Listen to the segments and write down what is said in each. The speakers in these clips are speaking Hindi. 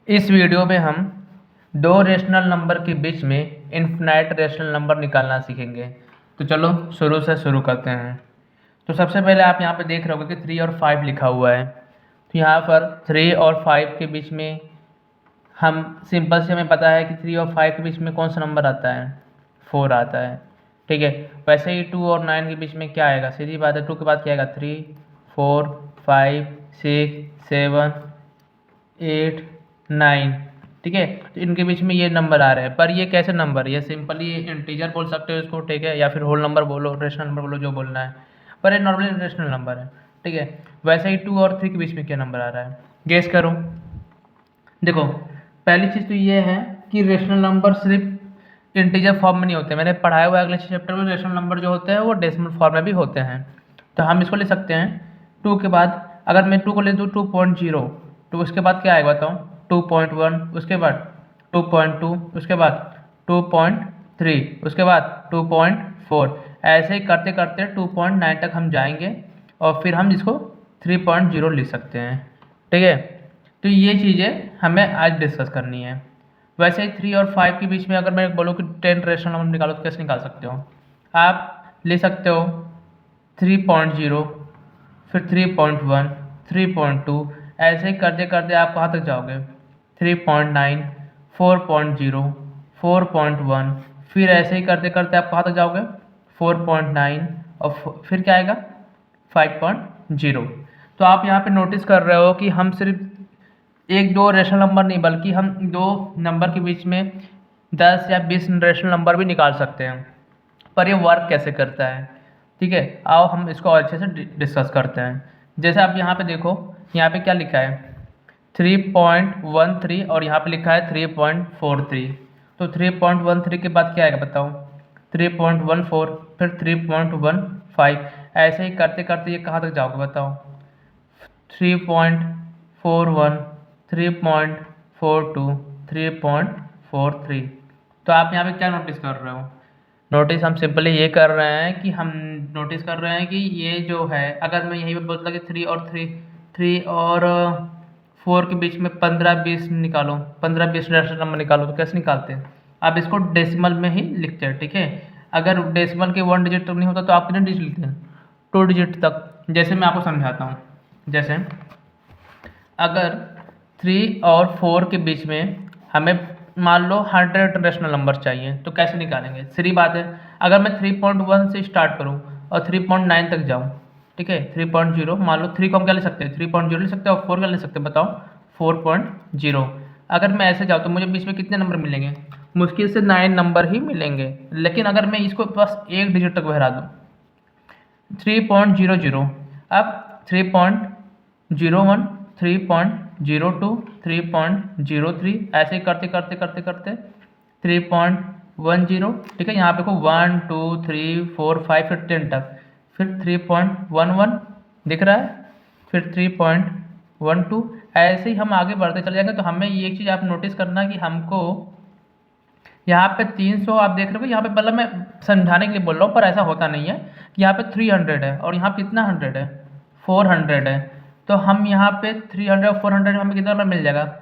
इस वीडियो में हम दो रेशनल नंबर के बीच में इनफिनाइट रेशनल नंबर निकालना सीखेंगे। तो चलो शुरू से शुरू करते हैं। तो सबसे पहले आप यहाँ पे देख रहे होगे कि 3 और 5 लिखा हुआ है। तो यहाँ पर 3 और 5 के बीच में हम सिंपल से हमें पता है कि 3 और 5 के बीच में कौन सा नंबर आता है, 4 आता है। ठीक है, वैसे ही 2 और 9 के बीच में क्या आएगा, सीधी बात है, 2 के बाद क्या आएगा, 3 4 5 6 7 8 9। ठीक है, तो इनके बीच में ये नंबर आ रहे हैं, पर ये कैसे नंबर, ये सिंपली इंटीजर बोल सकते हो इसको, ठीक है, या फिर होल नंबर बोलो, रेशनल नंबर बोलो, जो बोलना है, पर ये नॉर्मली रेशनल नंबर है। ठीक है, वैसे ही 2 और 3 के बीच में क्या नंबर आ रहा है, गेस करो। देखो, पहली चीज़ तो ये है कि रेशनल नंबर सिर्फ इंटीजर फॉर्म में नहीं होते। मैंने पढ़ाया हुआ अगले चैप्टर में रेशनल नंबर जो होते हैं वो डेसिमल फॉर्म में भी होते हैं। तो हम इसको ले सकते हैं 2 के बाद, अगर मैं 2 को ले दूँ 2.0, तो उसके बाद क्या आएगा बताओ, 2.1, उसके बाद 2.2, उसके बाद 2.3, उसके बाद 2.4, ऐसे ही करते करते 2.9 तक हम जाएंगे और फिर हम इसको 3.0 लिख सकते हैं। ठीक है, तो ये चीज़ें हमें आज डिस्कस करनी है। वैसे ही 3 और 5 के बीच में अगर मैं बोलूँ कि 10 रेशनल नंबर निकालो तो कैसे निकाल सकते हो, आप ले सकते हो 3.0, फिर 3.1, 3.2, ऐसे ही करते करते आप कहाँ तक जाओगे, 3.9, 4.0, 4.1, फिर ऐसे ही करते करते आप कहाँ तक जाओगे, 4.9, और फिर क्या आएगा, 5.0। तो आप यहाँ पे नोटिस कर रहे हो कि हम सिर्फ एक दो रेशनल नंबर नहीं, बल्कि हम दो नंबर के बीच में 10 या 20 रेशनल नंबर भी निकाल सकते हैं। पर ये वर्क कैसे करता है, ठीक है, आओ हम इसको और अच्छे से डिस्कस करते हैं। जैसे आप यहाँ पे देखो, यहाँ पे क्या लिखा है, 3.13, और यहाँ पे लिखा है 3.43। तो 3.13 के बाद क्या आएगा बताओ, 3.14, फिर 3.15, ऐसे ही करते करते ये कहाँ तक जाओगे बताओ, 3.41, 3.42, 3.43। तो आप यहाँ पे क्या नोटिस कर रहे हो, नोटिस हम सिंपली ये कर रहे हैं कि हम नोटिस कर रहे हैं कि ये जो है, अगर मैं यहीं पे बोलता कि 3 और 4 के बीच में 15-20 निकालो, 15-20 रेशनल नंबर निकालो, तो कैसे निकालते हैं, आप इसको डेसिमल में ही लिखते हैं। ठीक है, अगर डेसिमल के 1 डिजिट तक नहीं होता तो आप कितने डिजिट लिखते हैं, 2 डिजिट तक। जैसे मैं आपको समझाता हूँ, जैसे अगर 3 और 4 के बीच में हमें मान लो 100 रेशनल नंबर चाहिए, तो कैसे निकालेंगे, सीधी बात है, अगर मैं 3.1 से स्टार्ट करूं और 3.9 तक जाऊं, ठीक है, 3.0, मान लो 3 को हम क्या ले सकते हैं, 3.0 ले सकते हैं, और 4 क्या ले सकते हैं बताओ, 4.0। अगर मैं ऐसे जाऊँ तो मुझे बीच में कितने नंबर मिलेंगे, मुश्किल से 9 नंबर ही मिलेंगे। लेकिन अगर मैं इसको बस एक डिजिट तक बढ़ा दूँ, 3.00, अब 3.01, 3.02, 3.03, ऐसे ही करते करते करते करते 3.10। ठीक है, यहाँ पे देखो 1 2 3 4 5, फिर 10 तक, फिर 3.11 दिख रहा है, फिर 3.12, ऐसे ही हम आगे बढ़ते चले जाएंगे। तो हमें ये चीज़ आप नोटिस करना कि हमको यहाँ पे 300 आप देख रहे हो, यहाँ पे मतलब मैं समझाने के लिए बोल रहा हूँ, पर ऐसा होता नहीं है कि यहाँ पे 300 है और यहाँ पे कितना 100 है, 400 है। तो हम यहाँ पे 300 और 400 में हमें कितना नंबर मिल जाएगा,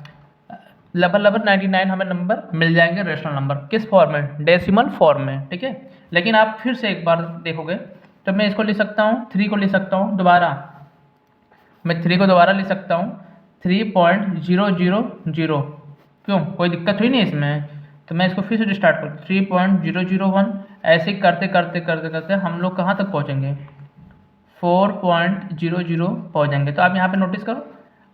लगभग 99 हमें नंबर मिल जाएंगे रेशनल नंबर, किस फॉर्म में, डेसिमल फॉर्म में। ठीक है, लेकिन आप फिर से एक बार देखोगे तो मैं इसको ले सकता हूँ, 3 को ले सकता हूँ दोबारा, मैं 3 को दोबारा ले सकता हूँ 3.000, क्यों, कोई दिक्कत हुई नहीं इसमें। तो मैं इसको फिर से स्टार्ट करूँ 3.001, ऐसे ही करते करते करते करते हम लोग कहाँ तक पहुँचेंगे, 4.00 पहुँचेंगे। तो आप यहाँ पे नोटिस करो,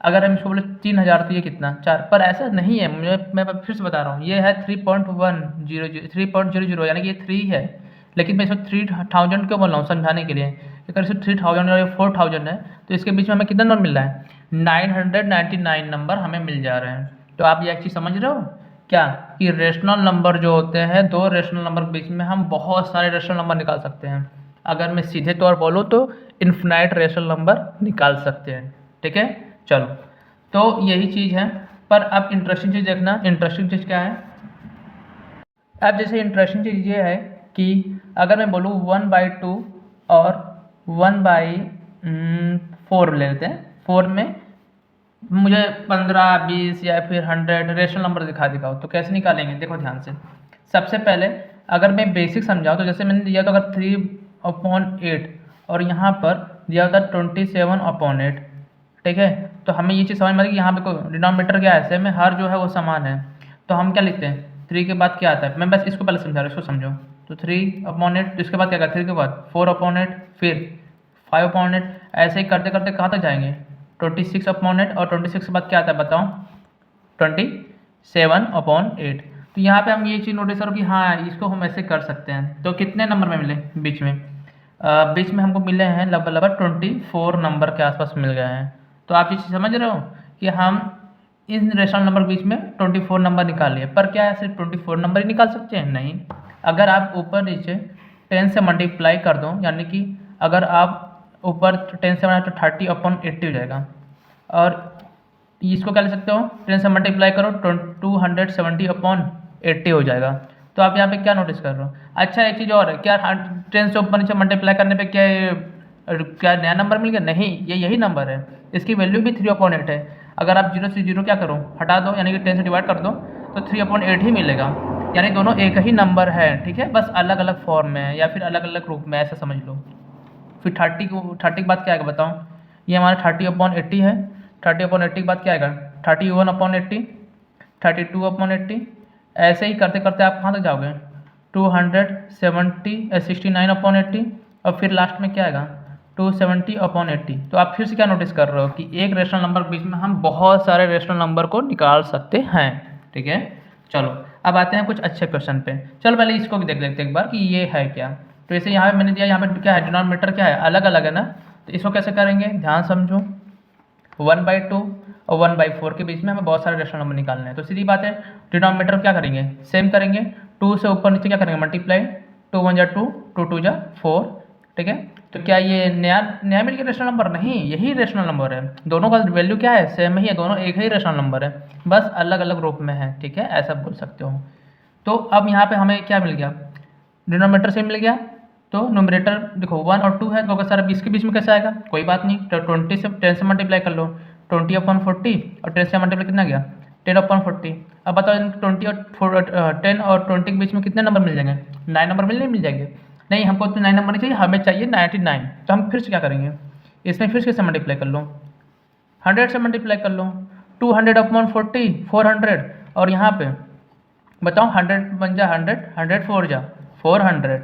अगर हम इसको बोले 3000 तो ये कितना 4, पर ऐसा नहीं है, मैं फिर से बता रहा हूँ, ये है 3.0, यानी कि ये 3 है, लेकिन मैं इसमें 3000 क्यों बोल रहा हूँ, समझाने के लिए। अगर इसे 3000 और 4000 है तो इसके बीच में हमें कितना नंबर मिल रहा है, 999 नंबर हमें मिल जा रहे हैं। तो आप ये एक चीज़ समझ रहे हो क्या, कि रेशनल नंबर जो होते हैं, दो रेशनल नंबर के बीच में हम बहुत सारे रेशनल नंबर निकाल सकते हैं। अगर मैं सीधे तौर बोलूँ तो इन्फिनाइट रेशनल नंबर निकाल सकते हैं। ठीक है, चलो, तो यही चीज़ है। पर अब इंटरेस्टिंग चीज़ देखना, इंटरेस्टिंग चीज़ क्या है, अब जैसे इंटरेस्टिंग चीज़ ये है कि अगर मैं बोलूँ 1/2 और 1/4 ले लेते हैं, 4 में मुझे 15, 20 या फिर 100 रेशनल नंबर दिखाओ। तो कैसे निकालेंगे, देखो ध्यान से। सबसे पहले अगर मैं बेसिक समझाऊँ तो जैसे मैंने दिया तो अगर 3/8 और यहाँ पर दिया होता 27/8, ठीक है। तो हमें ये चीज़ समझ में आ रही है कि यहाँ पे कोई डिनोमिनेटर क्या है, सेम है, हर जो है वो समान है। तो हम क्या लिखते हैं, 3 के बाद क्या आता है, मैं बस इसको पहले समझा रहा हूँ, इसको समझो। तो 3/8, इसके बाद क्या आता है, 3 के बाद 4/8, फिर 5/8, ऐसे ही करते करते कहाँ तक जाएंगे, 26/8, और 26 के बाद क्या आता है बताओ, 27/8। तो यहाँ पे हम ये चीज़ नोटिस करो कि हाँ इसको हम ऐसे कर सकते हैं। तो कितने नंबर में मिले बीच में, बीच में हमको मिले हैं लगभग लगभग 24 नंबर के आसपास मिल गए हैं। तो आप ये चीज़ समझ रहे हो कि हम इन रेशनल नंबर के बीच में 24 नंबर निकाल लिए। पर क्या है सिर्फ 24 नंबर ही निकाल सकते हैं, नहीं। अगर आप ऊपर नीचे 10 से मल्टीप्लाई कर दो, यानी कि अगर आप ऊपर 10 से बनाए तो 30/80 हो जाएगा, और इसको क्या ले सकते हो, 10 से मल्टीप्लाई करो 270/80 हो जाएगा। तो आप यहाँ पे क्या नोटिस कर रहे हो। अच्छा एक चीज़ और है, क्या 10 से ऊपर नीचे मल्टीप्लाई करने पे क्या नया नंबर मिल गया, नहीं, ये यही नंबर है, इसकी वैल्यू भी 3/8 है। अगर आप 0 से 0 क्या करो, हटा दो, यानी कि 10 से डिवाइड कर दो, तो 3/8 ही मिलेगा। यानी दोनों एक ही नंबर है, ठीक है, बस अलग अलग फॉर्म में है या फिर अलग अलग रूप में, ऐसा समझ लो। फिर 30 के बाद क्या आएगा बताओ, ये हमारा 30/80 है, 30/80 के बाद क्या आएगा, 31/80, 32/80, ऐसे ही करते करते आप कहाँ तक जाओगे, 69/80, और फिर लास्ट में क्या आएगा, 270/80। तो आप फिर से क्या नोटिस कर रहे हो कि एक रेशनल नंबर के बीच में हम बहुत सारे रेशनल नंबर को निकाल सकते हैं, ठीक है। चलो अब आते हैं कुछ अच्छे क्वेश्चन पे। चलो पहले इसको भी देख लेते हैं एक बार कि ये है क्या। तो जैसे यहाँ पे मैंने दिया, यहाँ पे क्या है, डिनोमिनेटर क्या है, अलग अलग है ना। तो इसको कैसे करेंगे, ध्यान समझो। 1/2 और 1/4 के बीच में हमें बहुत सारे रेशनल नंबर निकालने हैं। तो सीधी बात है, डिनोमिनेटर क्या करेंगे, सेम करेंगे, 2 से ऊपर नीचे क्या करेंगे, मल्टीप्लाई, 2 1 जा 2, 2 2 जा 4, ठीक है। तो क्या ये नया नया मिल गया रेशनल नंबर, नहीं, यही रेशनल नंबर है, दोनों का वैल्यू क्या है, सेम ही है, दोनों एक ही रेशनल नंबर है, बस अलग अलग रूप में है, ठीक है, ऐसा बोल सकते हो। तो अब यहाँ पे हमें क्या मिल गया, डिनोमिनेटर से मिल गया। तो नोमिनेटर देखो 1 और 2 है, तो अगर सारा 20 के बीच में कैसे आएगा, कोई बात नहीं, तो 20 से 10 से मल्टीप्लाई कर लो, 20/40, और 10 से मल्टीप्लाई कितना गया, 10/40। अब बताओ इन 10 और 20 के बीच में कितने नंबर मिल जाएंगे, 9 नंबर मिल जाएंगे। नहीं, हमको तो 9 नंबर नहीं चाहिए, हमें चाहिए 99। तो हम फिर से क्या करेंगे, इसमें फिर से मल्टीप्लाई कर लो, 100 से मल्टीप्लाई कर लो, 200/40, 400, और यहाँ पे बताओ 100 बन जा 100, 100 4 जा 400।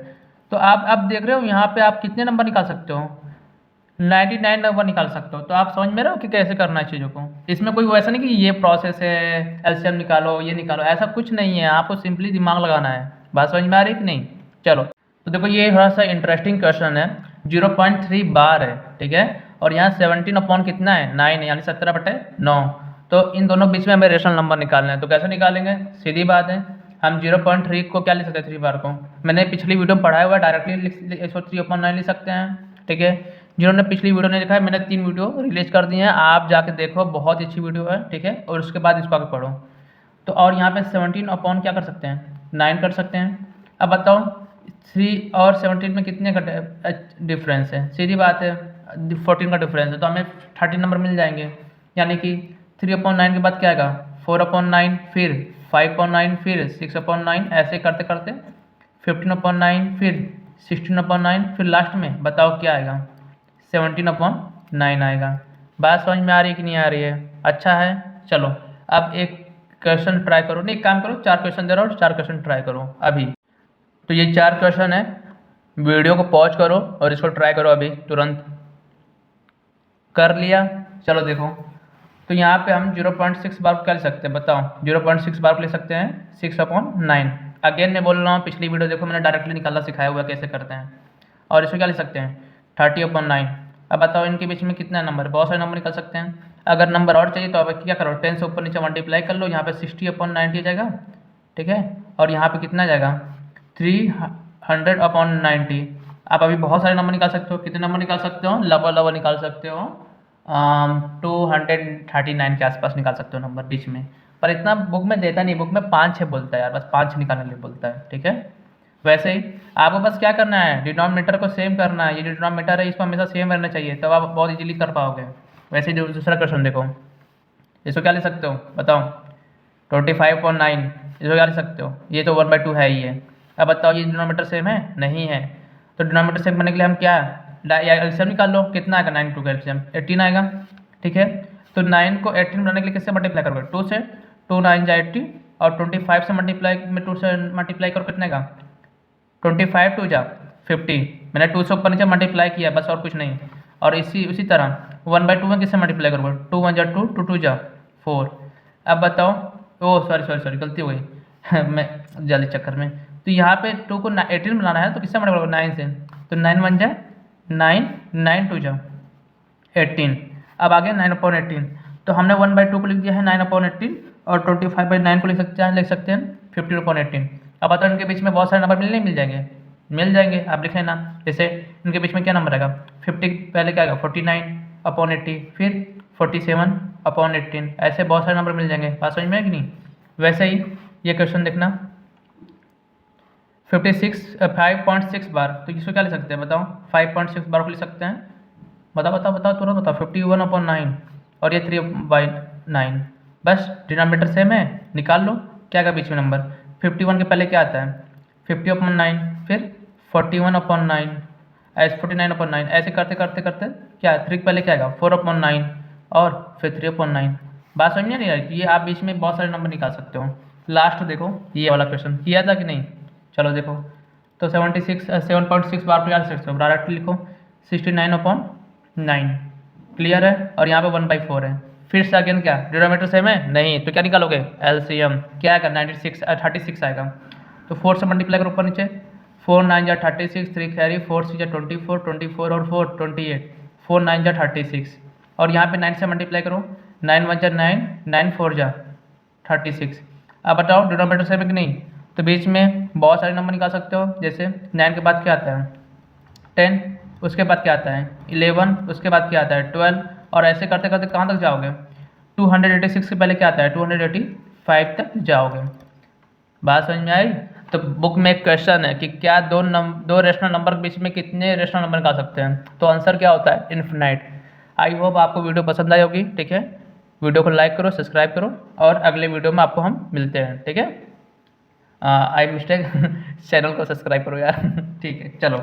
तो आप अब देख रहे हो यहाँ पे आप कितने नंबर निकाल सकते हो, 99 नंबर निकाल सकते हो। तो आप समझ में रहे हो कि कैसे करना है चीज़ों को। इसमें कोई वैसा नहीं कि ये प्रोसेस है, एलसीएम निकालो, ये निकालो, ऐसा कुछ नहीं है, आपको सिंपली दिमाग लगाना है। बात समझ में आ रही है कि नहीं। चलो तो देखो ये थोड़ा सा इंटरेस्टिंग क्वेश्चन है, 0.3 बार है, ठीक है, और यहाँ 17 अपॉन कितना है, 9 है, यानी 17/9। तो इन दोनों बीच में हमें रेशनल नंबर निकालना है। तो कैसे निकालेंगे, सीधी बात है, हम 0.3 को क्या लिख सकते हैं, 3 बार को मैंने पिछली वीडियो में पढ़ाया हुआ है, डायरेक्टली इसको 3/9 लिख सकते हैं, ठीक है। जिन्होंने पिछली वीडियो नहीं देखा है, मैंने 3 वीडियो रिलीज कर दी हैं, आप जाके देखो, बहुत अच्छी वीडियो है, ठीक है, और उसके बाद इसको आगे पढ़ो। तो और यहाँ पे 17 अपॉन क्या कर सकते हैं, 9 कर सकते हैं। अब बताओ 3 और 17 में कितने का डिफरेंस है, सीधी बात है 14 का डिफरेंस है, तो हमें 30 नंबर मिल जाएंगे। यानी कि 3/9 के बाद क्या आएगा, 4/9, फिर 5/9, फिर 6/9, ऐसे करते करते 15/9, फिर 16/9, फिर लास्ट में बताओ क्या आएगा, 17/9 आएगा। बात समझ में आ रही है कि नहीं आ रही है, अच्छा है। चलो अब एक क्वेश्चन ट्राई करो, नहीं एक काम करो, 4 क्वेश्चन दे रहा हूँ, 4 क्वेश्चन ट्राई करो अभी। तो ये 4 क्वेश्चन है, वीडियो को पॉज करो और इसको ट्राई करो अभी तुरंत। कर लिया, चलो देखो। तो यहाँ पे हम 0.6 बार क्या ले सकते हैं बताओ, 0.6 बार ले सकते हैं 6/9। अगेन मैं बोल रहा हूँ, पिछली वीडियो देखो, मैंने डायरेक्टली निकालना सिखाया हुआ है कैसे करते हैं। और इसको क्या ले सकते हैं, 30/9। अब बताओ इनके बीच में कितना नंबर है, बहुत सारे नंबर निकाल सकते हैं। अगर नंबर और चाहिए तो अब क्या करो, 10 से ऊपर नीचे मल्टीप्लाई कर लो, यहाँ पे 60/90 जाएगा, ठीक है, और यहाँ पे कितना जाएगा, 300/90। आप अभी बहुत सारे नंबर निकाल सकते हो, कितने नंबर निकाल सकते हो, लवा निकाल सकते हो, 239 के आसपास निकाल सकते हो नंबर बीच में। पर इतना बुक में देता नहीं, बुक में 5-6 बोलता है यार, बस 5 निकालने के लिए बोलता है, ठीक है। वैसे ही आपको बस क्या करना है, डिनोमिनेटर को सेम करना है, ये डिनोमिनेटर है इसको हमेशा सेम रहना चाहिए, तब आप बहुत इजीली कर पाओगे। वैसे ही दूसरा क्वेश्चन देखो, इसको क्या लिख सकते हो बताओ, 25/9, इसको क्या लिख सकते हो, ये तो 1/2 है ही है। अब बताओ ये डिनोमीटर सेम है, नहीं है, तो डिनोमीटर सेम करने के लिए हम क्या एलसीएम निकाल लो, कितना आएगा 9 2 का एलसीएम 18 आएगा, ठीक है। तो 9 को 18 बनाने के लिए किससे मल्टीप्लाई करोगे, 2 से, 2 9 जा 80, और 25 से मल्टीप्लाई में 2 से मल्टीप्लाई करो कितने का, 25 2 जा 50, मैंने 2 से ऊपर नीचे मल्टीप्लाई किया बस और कुछ नहीं। और उसी तरह 1/2 में किससे मल्टीप्लाई करोगे, 2 1 जा 2, 2 2 जा 4। अब बताओ, ओ सॉरी गलती हो गई मैं जल्दी चक्कर में। तो यहाँ पे 2 को 18 बनाना है तो किससे मल्टीप्लाई करोगे, 9 से, तो 9 1 जा 9, 9 2 जा 18। अब आगे 9/18, तो हमने 1/2 को लिख दिया है 9/18, और 25/9 को लिख सकते हैं 15/18। अब बताओ इनके बीच में बहुत सारे नंबर मिल जाएंगे, मिल जाएंगे, आप लिख लेना। जैसे इनके बीच में क्या नंबर आएगा, 50 पहले क्या आएगा 49/80, फिर 47/18, ऐसे बहुत सारे नंबर मिल जाएंगे। बात समझ में है कि नहीं। वैसे ही ये क्वेश्चन देखना 5.6 बार, तो इसको क्या लिख सकते हैं बताओ, 5.6 बार को लिख सकते हैं, बताओ तुरंत बताओ, 51/9, और ये 3/9, बस डिनोमिनेटर सेम है, निकाल लो क्या का बीच में नंबर। 51 के पहले क्या आता है 50/9, फिर 41/9, ऐसे 49/9, ऐसे करते करते करते क्या 3 के पहले क्या आएगा 4/9, और फिर 3/9। बात समझ नहीं आई, ये आप बीच में बहुत सारे नंबर निकाल सकते हो। लास्ट देखो ये वाला क्वेश्चन किया था कि नहीं, चलो देखो, तो 7.6 बार पर याद सकते हो, डायरेक्ट लिखो 69/9, क्लियर है, और यहाँ पे 1/4 है। फिर से अगेन क्या डिनोमिनेटर सेम है, नहीं, तो क्या निकालोगे एलसीएम, क्या आएगा 36 आएगा, तो 4 से मल्टीप्लाई करो ऊपर नीचे, 4 9 जा 36, 3 कैरी, 4 6 जा 24, 24 और 4 28, 4 9 जा 36, और यहाँ पे 9 से मल्टीप्लाई करो, 9 1 जा 9, 9 4 जा 36। अब बताओ डिनोमिनेटर सेम है कि नहीं, तो बीच में बहुत सारे नंबर निकाल सकते हो। जैसे 9 के बाद क्या आता है 10, उसके बाद क्या आता है 11, उसके बाद क्या आता है 12, और ऐसे करते करते कहाँ तक जाओगे, 286 के पहले क्या आता है 285 तक जाओगे। बात समझ में आई। तो बुक में एक क्वेश्चन है कि क्या दो रेशनल नंबर के बीच में कितने रेशनल नंबर निकाल सकते हैं, तो आंसर क्या होता है इन्फिनाइट। आई होप आपको वीडियो पसंद आई होगी, ठीक है, वीडियो को लाइक करो, सब्सक्राइब करो, और अगले वीडियो में आपको हम मिलते हैं, ठीक है। आई मिस्टेक चैनल को सब्सक्राइब करो यार ठीक है, चलो।